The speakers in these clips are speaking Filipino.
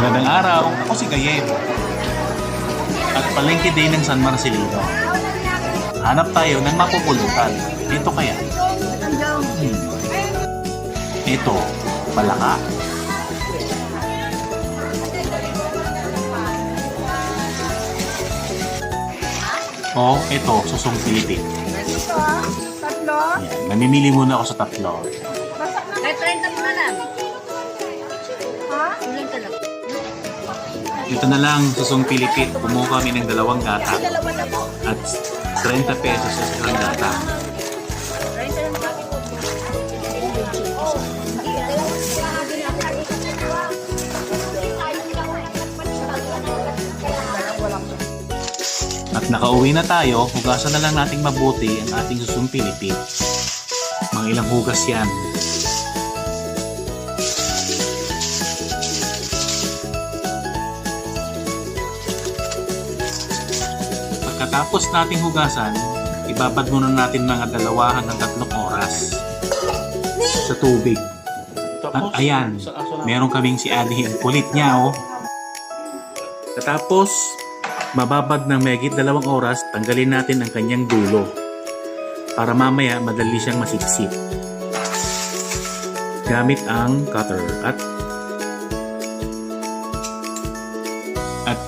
Magandang araw, ako si Gayem. At palengke din ng San Marcelino. Hanap tayo ng mapupulutan. Dito kaya? Ito, palaka. O, ito, susong Pilipin. Tatlo? Yan, namimili muna ako sa tatlo. May 30 mo na lang. Ha? Ulan ka lang. Ito na lang, susong Pilipit. Kumuha kami ng 2 gata. Dalawa na po. At 30 pesos sa isang gata. 30 lang pa. At nakauwi na tayo, hugasan na lang nating mabuti ang ating susong Pilipit. Mga ilang hugas yan. Pagkatapos nating hugasan, ibabad muna natin mga 2 hanggang 3 oras sa tubig. At ayan, meron kaming si Adi, ang kulit niya oh. Katapos, mababad ng megit 2 oras, tanggalin natin ang kanyang dulo para mamaya madali siyang masipsip gamit ang cutter at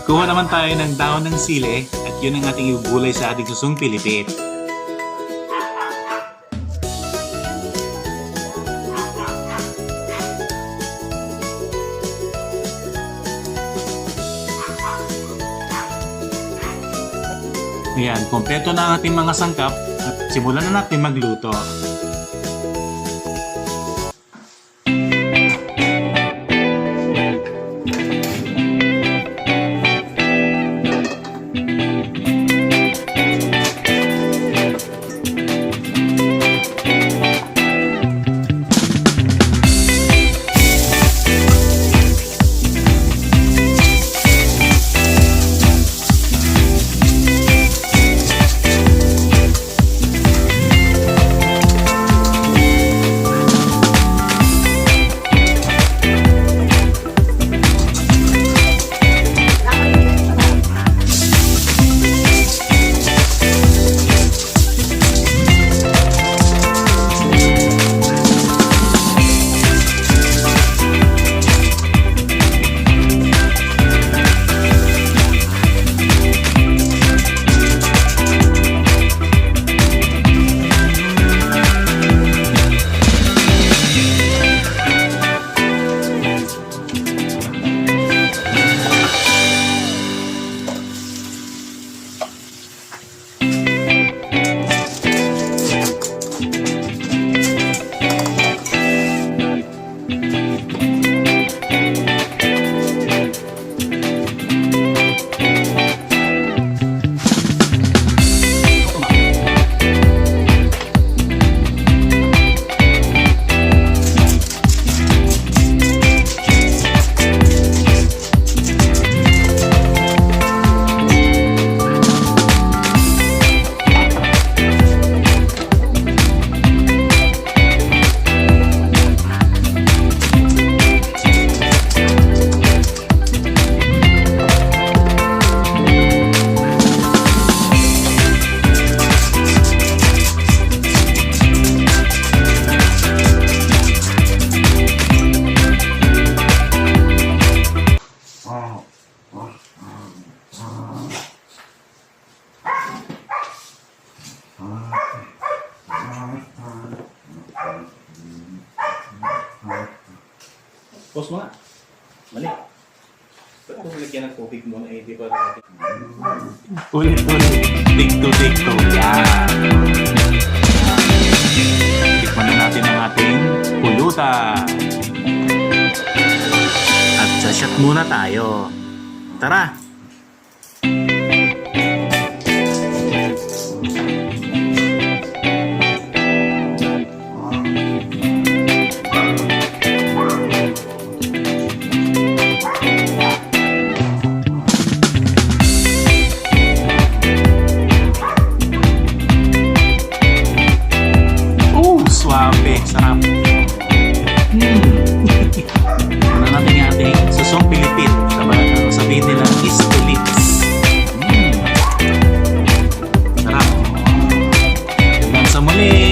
kuha naman tayo ng dahon ng sili at yun ang ating igugulay sa ating susong Pilipit. Ayan, kompleto na ang ating mga sangkap at simulan na natin magluto. Pause mo nga. Mali. Ba't kung lagyan ng tubig mo na di ba? Ulit-ulit. Take two. Yan. Tikman na natin ang ating pulutan. At sa-shot muna tayo. Tara! Suabe, sarap. Ano natin yung ating susong Pilipit. muli.